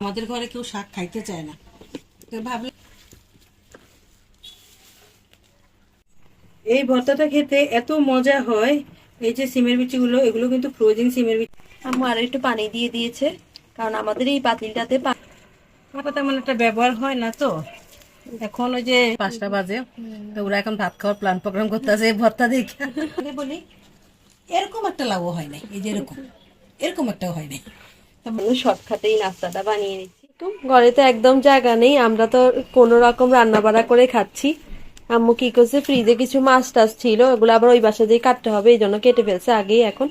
আমাদের ঘরে কেউ শাক খাইতে চায় না, তো ভাবলাম এই ভর্তাটা খেতে এত মজা হয়। এই যে সিমের বিচিগুলো, এগুলো কিন্তু ফ্রোজেন সিমের বিচি। আম্মু আরো একটু পানি দিয়ে দিয়েছে, কারণ আমাদের এই পাতিলটাতে পাতা তেমন একটা ব্যবহার হয় না তো। এখন ওই যে 5টা বাজে, তো ওরা এখন ভাত খাওয়ার প্ল্যান প্রোগ্রাম করতেছে ভর্তা দেখে। বলি এরকম একটা লাভ হয় নাই, এই যে এরকম এরকম একটা হয় নাই। শর্টকাটেই নাস্তাটা বানিয়ে নিচ্ছি। তো ঘরে তো একদম জায়গা নেই, আমরা তো কোনো রকম রান্না বাড়া করে খাচ্ছি। আম্মু কি করছে, ফ্রিজে কিছু মাছ টাছ ছিল, ওগুলো আবার ওই বাসা দিয়ে কাটতে হবে, এই জন্য কেটে ফেলছে আগেই। এখন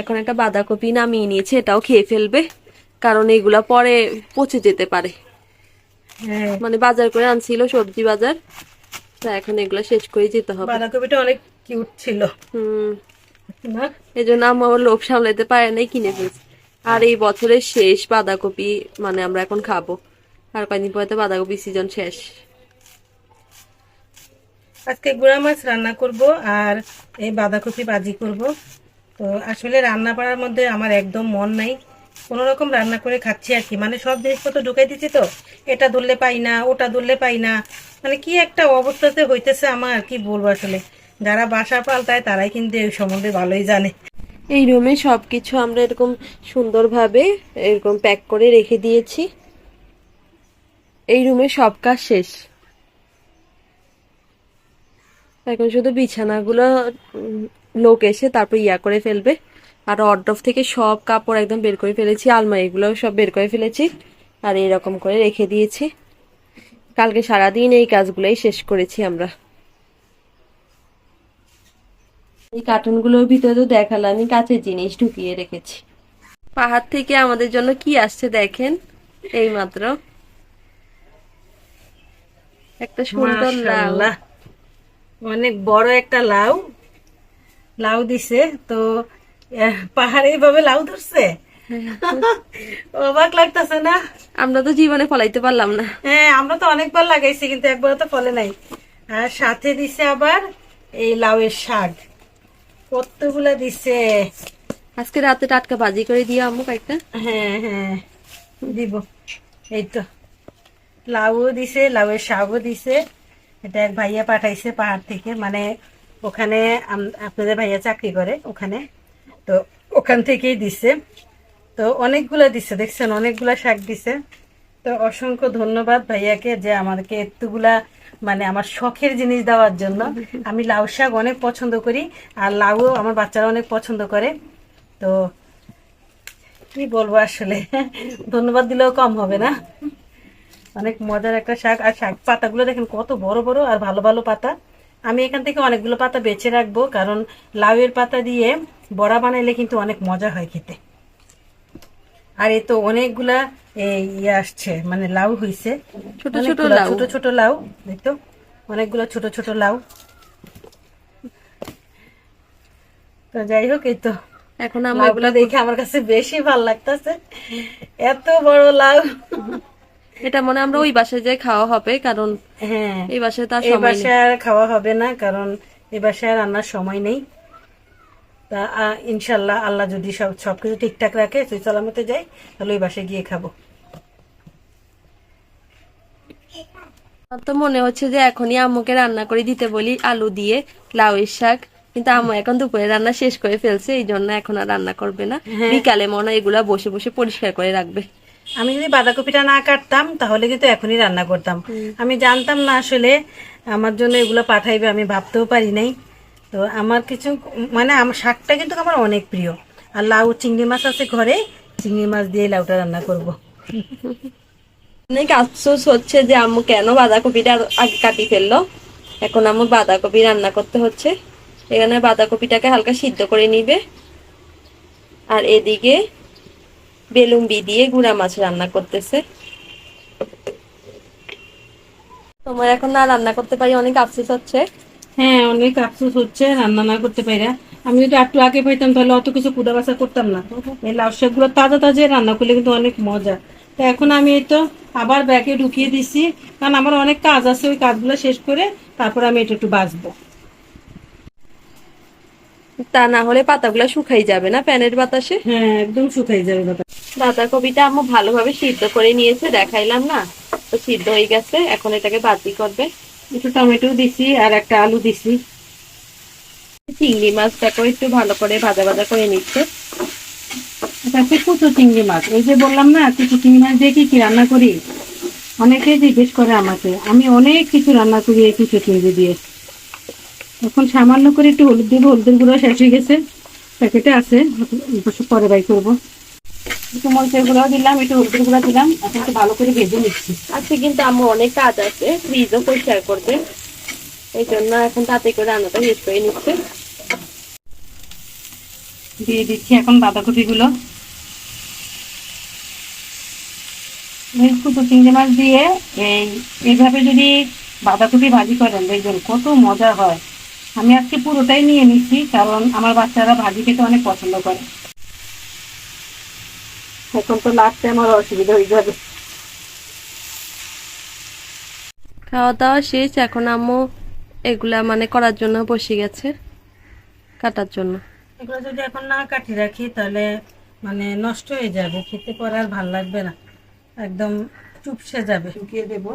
এখন একটা বাঁধাকপি নামিয়ে নিয়েছে, এটাও খেয়ে ফেলবে, কারণ এগুলা পরে পচে যেতে পারে। হ্যাঁ, মানে বাজার করে আনছিল, সবজি বাজার, তা এখন এগুলা শেষ করে যেতে হবে। বাঁধাকপিটা অনেক কিউট ছিল না? এই জন্য আম্মু আমার লোভ সামলাতে পারে নাই, কিনে ফেলছে। আর এই বছরের শেষ বাঁধাকপি, মানে আমরা এখন খাবো, আর কয়দিন পরে তো বাঁধাকপি সিজন শেষ। আজকে গুড়া মাছ রান্না করব আর এই বাঁধাকপি ভাজি করব। তো আসলে রান্না করার মধ্যে আমার একদম মন নাই, কোনো রকম রান্না করে খাচ্ছি আর কি। মানে সব জিনিসপত্র ঢুকাই দিচ্ছি, তো এটা ধরলে পাই না, ওটা ধরলে পাই না, মানে কি একটা অবস্থাতে হইতেছে আমার, কি বলবো আসলে। যারা বাসা পাল্টায় তারাই কিন্তু এই সম্বন্ধে ভালোই জানে। এই রুমে সবকিছু আমরা এরকম সুন্দরভাবে এরকম প্যাক করে রেখে দিয়েছি। এই রুমে সব কাজ শেষ, এখন শুধু বিছানাগুলো লোক এসে তারপর ইয়া করে ফেলবে। আর অর্ডফ থেকে সব কাপড় একদম বের করে ফেলেছি, আলমারিগুলো সব বের করে ফেলেছি, আর এরকম করে রেখে দিয়েছি। কালকে সারাদিন এই কাজগুলোই শেষ করেছি আমরা। এই কার্টুনগুলোর ভিতরে তো দেখালাম, আমি কাঁচের জিনিস ঢুকিয়ে রেখেছি। পাহাড় থেকে আমাদের জন্য কি আসছে দেখেন, এই মাত্র একটা সুন্দর লাউ। মাশাআল্লাহ, অনেক বড় একটা লাউ লাউ দিছে তো। পাহাড়ে এইভাবে লাউ ধরছে, অবাক লাগতেছে না? আমরা তো জীবনে ফলাইতে পারলাম না। হ্যাঁ, আমরা তো অনেকবার লাগাইছি কিন্তু একবার তো ফলে নাই। আর সাথে দিছে আবার এই লাউয়ের শাক, কতগুলা দিছে। আজকে রাতে টাটকা ভাজি করে দিয়ে আম্মু কয়েকটা। হ্যাঁ হ্যাঁ, দিব। এই তো লাউও দিছে, লাউয়ের শাকও দিছে। এটা এক ভাইয়া পাঠাইছে পাহাড় থেকে, মানে ওখানে আপনাদের ভাইয়া চাকরি করে ওখানে, তো ওখান থেকেই দিছে। তো অনেকগুলা দিছে, দেখছেন অনেকগুলা শাক দিছে। তো অসংখ্য ধন্যবাদ ভাইয়াকে, যে আমাদেরকে এতগুলা মানে আমার শখের জিনিস দেওয়ার জন্য। আমি লাউ শাক অনেক পছন্দ করি, আর লাউও আমার বাচ্চারা অনেক পছন্দ করে। তো কি বলবো আসলে, ধন্যবাদ দিলেও কম হবে না। অনেক মজার একটা শাক, আর শাক পাতাগুলো দেখেন কত বড় বড় আর ভালো ভালো পাতা। আমি এখান থেকে অনেকগুলো পাতা বেছে রাখবো, কারণ লাউয়ের পাতা দিয়ে বড়া বানাইলে কিন্তু অনেক মজা হয় খেতে। আর এই তো অনেকগুলা ইয়ে আসছে, মানে লাউ হইছে, ছোট ছোট অনেকগুলা লাউ। ছোট ছোট লাউ, দেখতো অনেকগুলো ছোট ছোট লাউ। তো যাই হোক, এই তো এখন আম্মু লাউগুলা এগুলা দেখে আমার কাছে বেশি ভালো লাগতেছে, এত বড় লাউ। এটা মনে হয় আমরা ওই বাসায় যাই খাওয়া হবে, কারণ হ্যাঁ, এই বাসায় তার এই সময় নেই। বাসায় আর খাওয়া হবে না, কারণ এই বাসায় আর রান্নার সময় নেই। তা ইনশাল্লাহ আল্লাহ যদি সবকিছু ঠিকঠাক রাখে, সুই সালামতে যাই, তাহলে ওই বাসায় গিয়ে খাবো। আমার তো মনে হচ্ছে যে এখনই আম্মুকে রান্না করে দিতে বলি আলু দিয়ে লাউয়ের শাক, কিন্তু আম্মু এখন দুপুরে রান্না শেষ করে ফেলছে, এই জন্য এখন আর রান্না করবে না। হ্যাঁ, বিকালে মনে হয় এগুলা বসে বসে পরিষ্কার করে রাখবে। আমি যদি বাঁধাকপিটা না কাটতাম তাহলে কিন্তু এখনই রান্না করতাম। আমি জানতাম না আসলে আমার জন্য এগুলো পাঠাইবে, আমি ভাবতেও পারি নাই। তো আমার কিছু মানে আমার শাকটা কিন্তু আমার অনেক প্রিয়। আর লাউ, চিংড়ি মাছ আছে ঘরে, চিংড়ি মাছ দিয়ে লাউটা রান্না করব। অনেক আফসোস হচ্ছে যে আম্মু কেন বাঁধাকপিটা আগে কাটি ফেললো। এখন আম্মু বাঁধাকপি রান্না করতে হচ্ছে। এখানে বাঁধাকপিটাকে হালকা সিদ্ধ করে নিবে, আর এদিকে বেলুম্বি দিয়ে গুঁড়া মাছ রান্না করতেছে। তোমার এখন না রান্না করতে পারি অনেক আফসোস হচ্ছে। হ্যাঁ, অনেক আফসোস হচ্ছে রান্না না করতে পাইরা। আমি যদি একটু আগে পাইতাম তাহলে অত কিছু কুদা বাছা করতাম না। এই লাউ শাকগুলো তাজা তাজা রান্না করলে কিন্তু অনেক মজা। তো এখন আমি এই তো আবার ব্যাগে ঢুকিয়ে দিছি, কারণ আমার অনেক কাজ আছে, ওই কাজগুলো শেষ করে তারপর আমি এটা একটু বাছবো। তা না হলে পাতাগুলা শুকাই যাবে না ফ্যানের বাতাসে। হ্যাঁ, একদম শুকাই যাবে ব্যাপার। বাঁধাকপিটা আম্মু ভালোভাবে সিদ্ধ করে নিয়েছে, দেখাইলাম না, তো সিদ্ধ হয়ে গেছে, এখন এটাকে ভাজি করবে। একটু টমেটো দিছি আর একটা আলু দিছি। চিংড়ি মাছটাকেও একটু ভালো করে ভাজা ভাজা করে নিচ্ছে। এটা হচ্ছে কুচো চিংড়ি মাছ। এই যে বললাম না কুচো চিংড়ি মাছ দিয়ে কি কি রান্না করি, অনেকেই জিজ্ঞেস করে আমাকে। আমি অনেক কিছু রান্না করি এই কুচো চিংড়ি দিয়ে। এখন সামান্য করে একটু হলুদ দিব, হলুদের গুঁড়ো শেষ হয়ে গেছে, প্যাকেটে আছে, অবশ্য পরে বাই করবো। একটু মরিচের গুঁড়াও দিলাম, একটু হলুদের গুঁড়া দিলাম, এখন একটু ভালো করে ভেজে নিচ্ছি। আজকে কিন্তু আম্মু অনেক কাজ আছে, ফ্রিজও পরিষ্কার করবে, এই জন্য এখন তাতে করে রান্নাটা শেষ করে নিচ্ছে। দিয়ে দিচ্ছি এখন বাঁধাকপি গুলো। কুচো চিংড়ি মাছ দিয়ে এইভাবে যদি বাঁধাকপি ভাজি করেন দেখবেন কত মজা হয়। আমি আজকে পুরোটাই নিয়ে নিচ্ছি, কারণ আমার বাচ্চারা ভাজি খেতে অনেক পছন্দ করে। এখন তো লাস্টে আমার অসুবিধা হয়ে যাবে। খাওয়া দাওয়া শেষ, এখন আম্মু এগুলা মানে করার জন্য বসে গেছে, কাটার জন্য। এগুলো যদি এখন না কাটি রাখি তাহলে মানে নষ্ট হয়ে যাবে, খেতে পরে আর ভাল লাগবে না, একদম চুপসে যাবে। শুকিয়ে দেবো,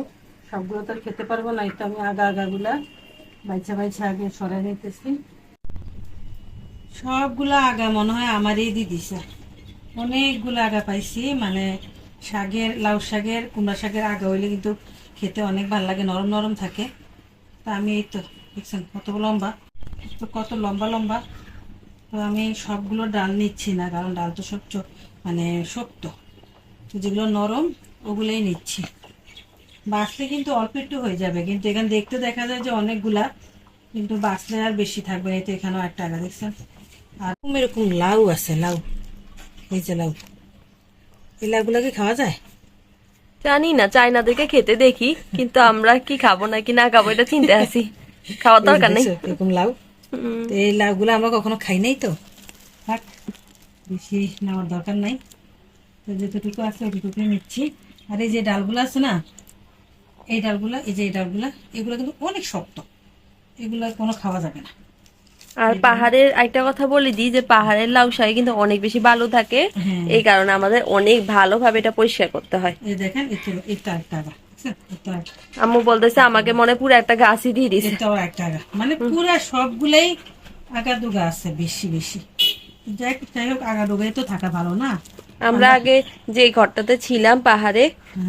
সবগুলো তো আর খেতে পারবো না, তো আমি আগাগুলা বাইছা বাইছা আগে সরাই নিতেছি। সবগুলা আগা মনে হয় আমারই দিদিছে, অনেকগুলো আগা পাইছি। মানে শাকের, লাউ শাকের, কুমড়া শাকের আগা হইলে কিন্তু খেতে অনেক ভালো লাগে, নরম নরম থাকে। তা আমি এই তো দেখছেন কত লম্বা, তো কত লম্বা লম্বা। তো আমি সবগুলো ডাল নিচ্ছি না, কারণ ডাল তো সব মানে শক্ত, তো যেগুলো নরম ওগুলোই নিচ্ছি। বাছলে কিন্তু অল্প একটু হয়ে যাবে, কিন্তু এখানে দেখতে দেখা যায় যে অনেকগুলা, কিন্তু বাছলে আর বেশি থাকবে না। এই তো এখানেও একটা আগা দেখছেন। আর এরকম লাউ আছে, লাউ, এই যে লাউ, এই লাউগুলো কি খাওয়া যায়? জানি না, চাইনাদেরকে খেতে দেখি, কিন্তু আমরা কি খাবো নাকি না খাবো এটা চিন্তা আছি, খাওয়ার দরকার নেই। এরকম লাউ, তো এই লাউগুলো আমরা কখনো খাই নাই, তো থাক, বেশি নেওয়ার দরকার নাই। তো যেটুকু আছে ওইটুকু নিচ্ছি। আর এই যে ডালগুলো আছে না, এই ডালগুলা, এই যে এই ডালগুলা, এগুলো কিন্তু অনেক শক্ত, এগুলা কোনো খাওয়া যাবে না। আর পাহাড়ের একটা কথা বলে দিই যে পাহাড়ের লাউ শাকে কিন্তু অনেক বেশি বালু থাকে, হ্যাঁ, এই কারণে আমাদের অনেক ভালোভাবে এটা পরিষ্কার করতে হয়। এই দেখেন এটা একটা আগা, আম্মু বলতেছে আমাকে মনে পুরো একটা গাছই দিয়ে দিছে। এটাও একটা আগা, মানে পুরা সবগুলাই আগা দুগা আছে, বেশি বেশি। যাই হোক, আগা দুগাই তো থাকা ভালো না। আমরা আগে যে ঘরটাতে ছিলাম পাহাড়ে,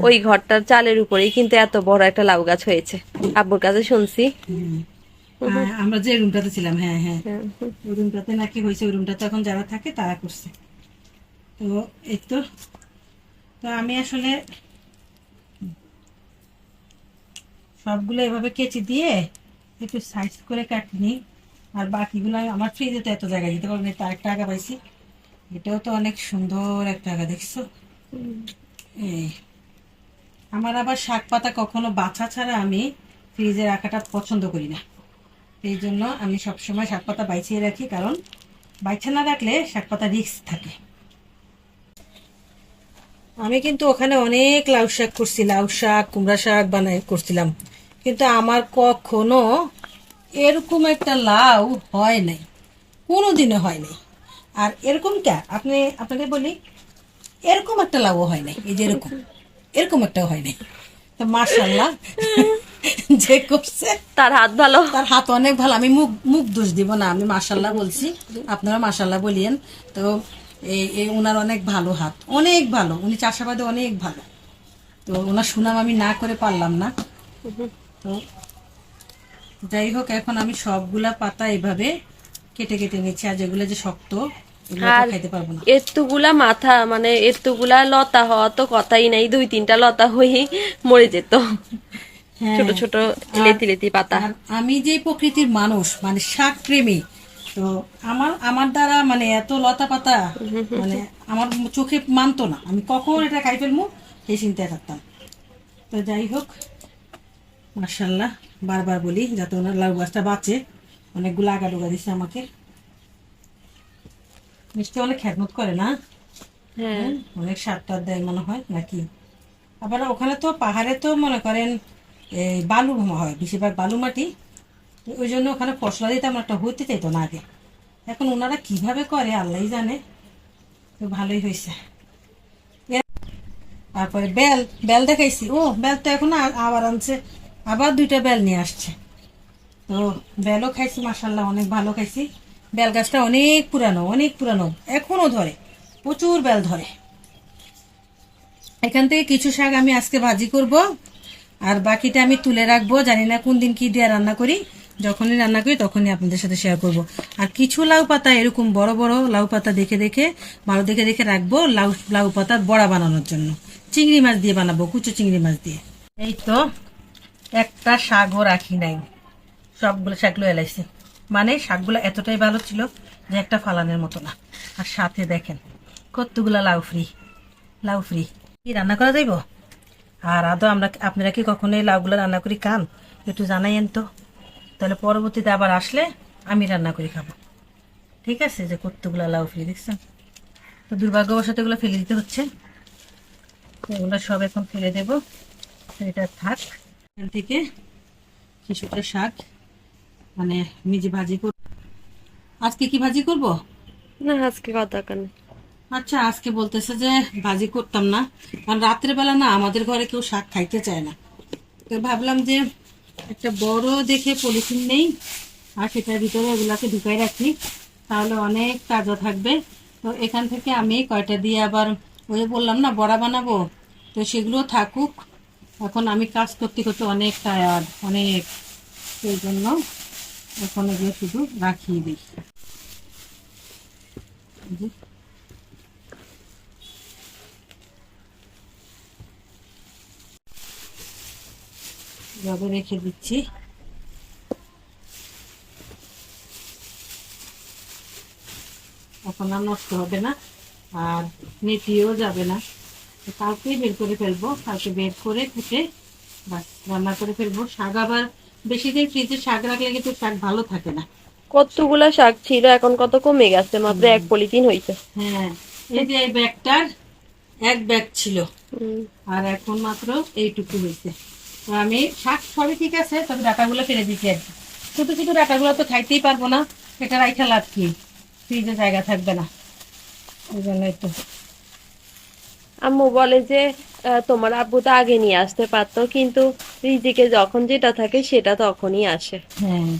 ওই ঘরটার চালের উপরেই কিন্তু এত বড় একটা লাউ গাছ হয়েছে, আব্বুর কাছে শুনছি। আমরা যে রুমটাতে ছিলাম, হ্যাঁ হ্যাঁ, ওই রুমটাতে নাকি হয়েছে। ওই রুমটাতে এখন যারা থাকে তারা করছে। তো এই তো, তো আমি আসলে সবগুলো এভাবে কেচি দিয়ে একটু সাইজ করে কাটিনি। আর বাকিগুলো আমার ফ্রিজে তো এত জায়গা দিতে পারবো না। তার একটা আগা পাইছি, এটাও তো অনেক সুন্দর একটা আগা, দেখছো? এই আমার আবার শাক পাতা কখনো বাছা ছাড়া আমি ফ্রিজে রাখাটা পছন্দ করি না। এই জন্য আমি সবসময় শাক পাতা বাইছিয়ে রাখি, কারণ বাইছা না রাখলে শাক পাতা রিস্ক থাকে। আমি কিন্তু ওখানে অনেক লাউ শাক করছি, লাউ শাক, কুমড়া শাক করছিলাম, কিন্তু আমার কখনো এরকম একটা লাউ হয় নাই, কোনোদিনও হয় নাই। আর এরকম আপনাকে বলি, এরকম একটা লাউ হয় নাই, এই যে এরকম, এরকম একটা হয় নাই। তো মাশাআল্লাহ, যে করছে তার হাত ভালো, তার হাত অনেক ভালো। আমি মুখ মুখ দোষ দিব না, আমি মাশাআল্লাহ বলছি, আপনারা মাশাআল্লাহ বলিয়েন। তো এই ওনার অনেক ভালো হাত, অনেক ভালো, উনি চাষাবাদে অনেক ভালো। তো ওনার সুনাম আমি না করে পারলাম না। তো যাই হোক, এখন আমি সবগুলা পাতা এভাবে কেটে কেটে নিচ্ছি। আর যেগুলো যে শক্ত, এগুলো তো খাইতে পারবো না। এতগুলা মাথা মানে এতগুলা লতা হওয়া তো কথাই নাই, 2-3টা লতা হয়ে মরে যেত। হ্যাঁ, ছোট ছোট লেতি লেতি পাতা। আর আমি যে প্রকৃতির মানুষ, মানে শাক প্রেমী, তো আমার দ্বারা মানে এত লতা পাতা মানে আমার চোখে মানতো না। আমি কখন এটা খাই ফেলবো সেই চিন্তায় থাকতাম। তো যাই হোক, মাশাআল্লাহ, বারবার বলি যাতে ওনার লাউ গাছটা বাঁচে। অনেকগুলো আগা ডোগা দিচ্ছে আমাকে, মিষ্টি অনেক খেদমত করে না? হ্যাঁ, অনেক সার টার দেয় মনে হয় নাকি। আবার ওখানে তো পাহাড়ে তো মনে করেন এই বালু হয়, বেশিরভাগ বালু মাটি, তো ওই জন্য ওখানে ফসলা দিতে আমরা একটা হইতে চাইতো না আগে। এখন ওনারা কিভাবে করে আল্লাহই জানে। তো ভালোই হয়েছে, তারপরে বেল বেল দেখাইছি, ও বেল তো এখন আবার আনছে, আবার 2টা বেল নিয়ে আসছে। তো বেলও খাইছি, মাশাল্লাহ অনেক ভালো খাইছি। বেল গাছটা অনেক পুরানো, অনেক পুরানো, এখনো ধরে, প্রচুর বেল ধরে। এখান থেকে কিছু শাক আমি আজকে ভাজি করব, আর বাকিটা আমি তুলে রাখবো, জানি না কোন দিন কি দিয়ে রান্না করি। যখনই রান্না করি তখনই আপনাদের সাথে শেয়ার করব। আর কিছু লাউ পাতা, এরকম বড় বড় লাউ পাতা দেখে দেখে, ভালো দেখে দেখে রাখবো লাউ লাউ পাতার বড়া বানানোর জন্য। চিংড়ি মাছ দিয়ে বানাবো, কুচো চিংড়ি মাছ দিয়ে। এই তো একটা শাকও রাখি নাই, সবগুলো শাকগুলো এলাইছি। মানে শাকগুলো এতটাই ভালো ছিল যে একটা ফালানের মতো না। আর সাথে দেখেন কতগুলা লাউ ফ্রি, লাউ ফ্রি। কি রান্না করা যাইব? আর আদৌ আপনারা কি কখনো এই লাউগুলো রান্না করি খান? একটু জানাইয়েন তো, তাহলে পরবর্তীতে আবার আসলে আমি রান্না করে খাবো। ঠিক আছে, যে কতগুলা লাউ ফ্রি দেখছেন। তো দুর্ভাগ্যবশত এগুলো ফেলে দিতে হচ্ছে, এগুলো সব এখন ফেলে দেবো। এটা থাক। এখান থেকে কিছুটা শাক মানে নিজে ভাজি করব। আজকে কি ভাজি করব? না, আজকে কথা কেন? আচ্ছা, আজকে বলতেছে যে ভাজি করতাম না, কারণ রাত্রে বেলা না আমাদের ঘরে কেউ শাক খাইতে চায় না। তো ভাবলাম যে একটা বড় দেখে পলিথিন নেই, আর সেটার ভিতরে এগুলাকে ঢুকাই রাখি, তাহলে অনেক তাজা থাকবে। তো এখান থেকে আমি কয়টা দিয়ে আবার ওই বললাম না বড়া বানাবো, তো সেগুলো থাকুক। এখন আমি কাজ করতে করতে অনেক টায়ার্ড, অনেক, সেই জন্য এখন এগুলো শুধু রাখিয়ে দিই। এভাবে রেখে দিচ্ছি। এখন আর নষ্ট হবে না, আর নেতিয়েও যাবে না। তো কালকেই বের করে ফেলবো, কালকে বের করে কুটে বাস রান্না করে ফেলবো। শাক আবার বেশি দিন ফ্রিজে শাক রাখলে কিন্তু শাক ভালো থাকে না। কতগুলা শাক ছিল, এখন কত কমে গেছে, মাত্র 1 পলিথিন হইছে। হ্যাঁ, এই যে এই ব্যাগটার 1 ব্যাগ ছিল, হুম। আর এখন মাত্র এইটুকু হয়েছে। তো আমি শাক সবই ঠিক আছে, তবে ডাটাগুলো ফেলে দিচ্ছি আর কি। ছোট ছোট ডাটাগুলো তো খাইতেই পারবো না, এটা রাইখা লাভ কি, ফ্রিজে জায়গা থাকবে না, ওই জন্য একটু। আম্মু বলে যে তোমার আব্বু তো আগে নিয়ে আসতে পারতো, কিন্তু রিজিকে যখন যেটা থাকে সেটা তখনই আসে। হ্যাঁ,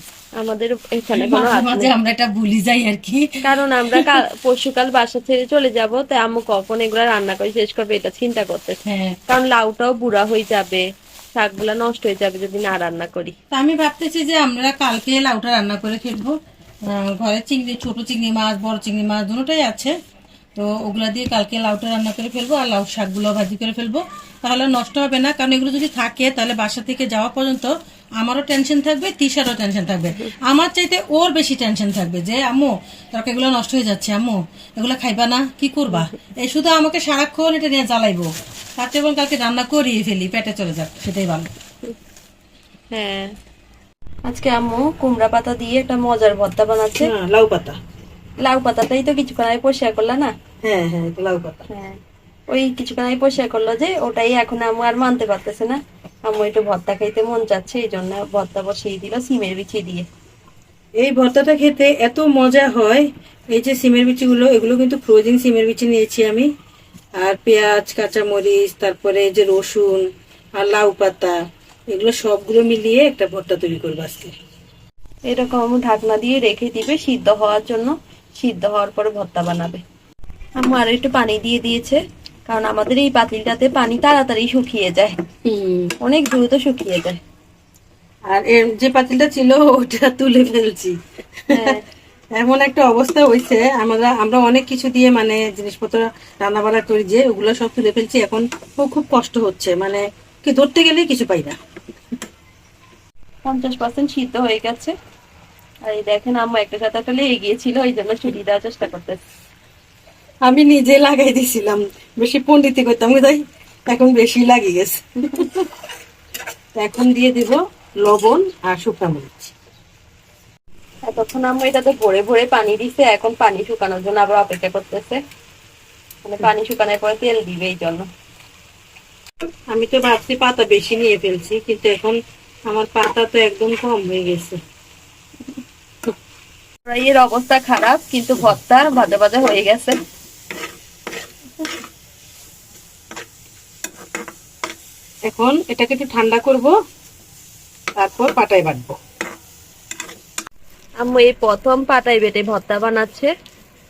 আমাদের এখানে কোনো মাঝে হাত মাঝে নেই। আমরা এটা ভুলি যাই আর কি। কারণ আমরা পরশুকাল বাসা ছেড়ে চলে যাব, তাই আম্মু কখন এগুলা রান্না করে শেষ করবে এটা চিন্তা করতেছে। হ্যাঁ, কারণ লাউটাও বুড়া হয়ে যাবে, শাকগুলা নষ্ট হয়ে যাবে যদি না রান্না করি। তা আমি ভাবতেছি যে আমরা কালকে লাউটা রান্না করে ফেলবো। ঘরে চিংড়ি, ছোট চিংড়ি মাছ, বড় চিংড়ি মাছ দুটোটাই আছে। তো ওগুলা দিয়ে কালকে লাউটা রান্না করে ফেলবো, আর লাউ শাকগুলো ভাজি করে ফেলবো। তাহলে নষ্ট হবে না, কারণ এগুলো যদি থাকে তাহলে বাসা থেকে যাওয়া পর্যন্ত আমারও টেনশন থাকবে, তিশারও টেনশন থাকবে। আমার চাইতে ওর বেশি টেনশন থাকবে যে আম্মু তরকারিগুলো নষ্ট হয়ে যাচ্ছে, আম্মু এগুলো খাইবা না, কি করবা। এই শুধু আমাকে সারাক্ষণ এটা নিয়ে জ্বালাইবো। তার চেয়ে বরং কালকে রান্না করিয়ে ফেলি, পেটে চলে যাক, সেটাই ভালো। হ্যাঁ, আজকে আম্মু কুমড়া পাতা দিয়ে একটা মজার ভর্তা বানাচ্ছে। লাউ পাতা, লাউ পাতাটাই তো কিছুক্ষণ আগে পরিষ্কার করলা না? হ্যাঁ হ্যাঁ, লাউ পাতা। হ্যাঁ, ওই কিছুক্ষণ আগে পরিষ্কার করলো যে, ওটাই এখন আম্মু আর মানতে পারতেছে না। আম্মু একটু ভর্তা খাইতে মন চাচ্ছে, এই জন্য ভর্তা বসিয়ে দিল সিমের বিচি দিয়ে। এই ভর্তাটা খেতে এত মজা হয়। এই যে সিমের বিচিগুলো, এগুলো কিন্তু ফ্রোজেন সিমের বিচি নিয়েছি আমি, আর পেঁয়াজ, কাঁচামরিচ, তারপরে এই যে রসুন আর লাউ পাতা, এগুলো সবগুলো মিলিয়ে একটা ভর্তা তৈরি করবো আজকে। এরকম আম্মু ঢাকনা দিয়ে রেখে দিবে সিদ্ধ হওয়ার জন্য, সিদ্ধ হওয়ার পরে ভর্তা বানাবে। আম্মু আর একটু পানি দিয়ে দিয়েছে, কারণ আমাদের এই পাতিলটাতে পানি তাড়াতাড়ি শুকিয়ে যায়, অনেক দ্রুত শুকিয়ে যায়। আর এর যে পাতিলটা ছিল ওটা তুলে ফেলছি। হ্যাঁ। এমন একটা অবস্থা হয়েছে, আমরা অনেক কিছু দিয়ে মানে জিনিসপত্র রান্না বান্না করি, যে ওগুলো সব তুলে ফেলছি। এখন খুব কষ্ট হচ্ছে, মানে কি ধরতে গেলেই কিছু পাই না। 50% সিদ্ধ হয়ে গেছে। আর এই দেখেন আম্মু একটা সাথে একটা লেগে গিয়েছিল, এই জন্য ছুটি দেওয়ার চেষ্টা করতেছে। আমি নিজে লাগাই দিছিলাম, বেশি পন্ডিতি করতাম তাই এখন বেশি লাগিয়ে গেছে। এখন দিয়ে দিব লবণ আর শুকনো মরিচ। এতক্ষণ আম্মু এটাতে ভরে ভরে পানি দিছে, এখন পানি শুকানোর জন্য আবার অপেক্ষা করতেছে, মানে পানি শুকানোর পরে তেল দিবে এই জন্য। আমি তো ভাবছি পাতা বেশি নিয়ে ফেলছি, কিন্তু এখন আমার পাতা তো একদম কম হয়ে গেছে। এর অবস্থা খারাপ, কিন্তু ভর্তা ভাজা ভাজা হয়ে গেছে। এখন এটাকে একটু ঠান্ডা করব, তারপর পাটায় বাটবো। আম্মু এই প্রথম পাটাই বেটে ভর্তা বানাচ্ছে।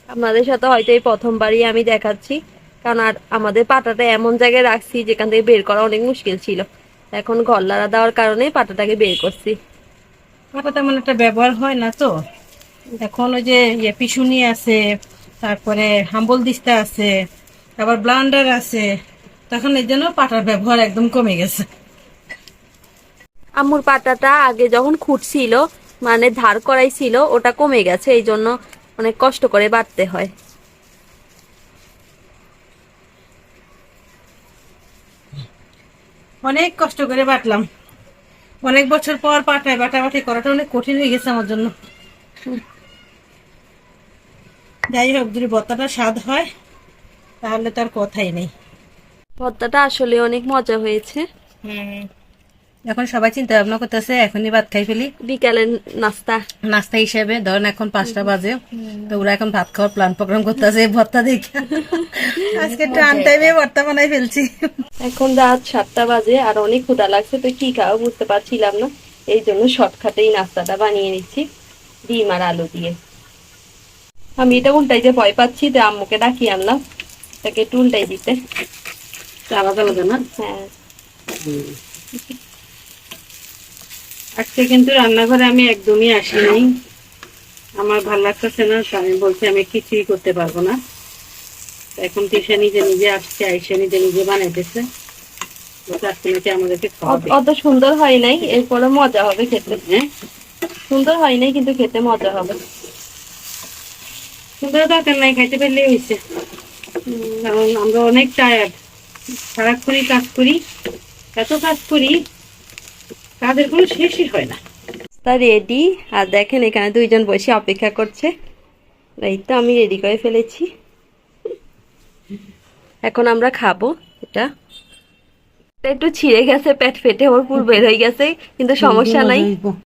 আপনাদের সাথে হয়তো এই প্রথমবারই আমি দেখাচ্ছি, কারণ আর আমাদের পাটাটা এমন জায়গায় রাখছি যেখান থেকে বের করা অনেক মুশকিল ছিল। এখন ঘর লাড়া দেওয়ার কারণে পাটাটাকে বের করছি। পাটা তেমন একটা ব্যবহার হয় না তো। এখন ওই যে পিছুনি আছে, তারপরে হাম্বল দিস্তা আছে, আবার ব্লান্ডার আছে, তখন এই জন্য পাটার ব্যবহার একদম কমে গেছে। আম্মুর পাটাটা আগে যখন খুঁটছিল, মানে ধার করাই ছিল, ওটা কমে গেছে, এই জন্য অনেক কষ্ট করে বাটতে হয়। অনেক কষ্ট করে বাটলাম, অনেক বছর পর পাটায় বাটাবাটি করাটা অনেক কঠিন হয়ে গেছে আমার জন্য। যাই হোক, যদি ভর্তাটা স্বাদ হয় তাহলে তার কথাই নেই। ভর্তাটা আসলে অনেক মজা হয়েছে। এখন সবাই চিন্তা ভাবনা করতেছে এখনই ভাত খাই ফেলি, বিকালের নাস্তা। নাস্তা হিসেবে। ধরেন এখন 5টা বাজে, তো ওরা এখন ভাত খাওয়ার প্ল্যান প্রোগ্রাম করতেছে ভর্তা দেখে। আজকে টান টাইমে ভর্তা বানাই ফেলছি। এখন রাত 7টা বাজে, আর অনেক ক্ষুধা লাগছে, তো কি খাবো বুঝতে পারছিলাম না, এই জন্য শর্টকাটে এই নাস্তাটা বানিয়ে নিচ্ছি ডিম আর আলু দিয়ে। আমি এটা উল্টাইতে ভয় পাচ্ছি, তো আম্মুকে ডাকিয়ে আনলাম তাকে একটু উল্টাই দিতে। আলাদা আলাদা না? হ্যাঁ। আজকে কিন্তু রান্নাঘরে আমি একদমই আসি নাই, আমার ভালো লাগতেছে না, তো আমি বলছি আমি কিছুই করতে পারবো না। এখন তিশা নিজে নিজে আসছে, আইসা নিজে নিজে বানাইতেছে, আজকে নাকি আমাদেরকে খাওয়াবে। অত সুন্দর হয় নাই, এরপরে মজা হবে খেতে। হ্যাঁ, সুন্দর হয় নাই কিন্তু খেতে মজা হবে। সুন্দর দরকার নাই, খাইতে পারলেই হয়েছে। কারণ আমরা অনেক টায়ার্ড, সারাক্ষণই কাজ করি, এত কাজ করি, কাজের কোনো শেষই হয় না। তা রেডি, আর দেখেন এখানে দুইজন বসে অপেক্ষা করছে। এই তো আমি রেডি করে ফেলেছি, এখন আমরা খাবো। এটা একটু ছিঁড়ে গেছে, পেট ফেটে ওর পুর বের হয়ে গেছে, কিন্তু সমস্যা নাই।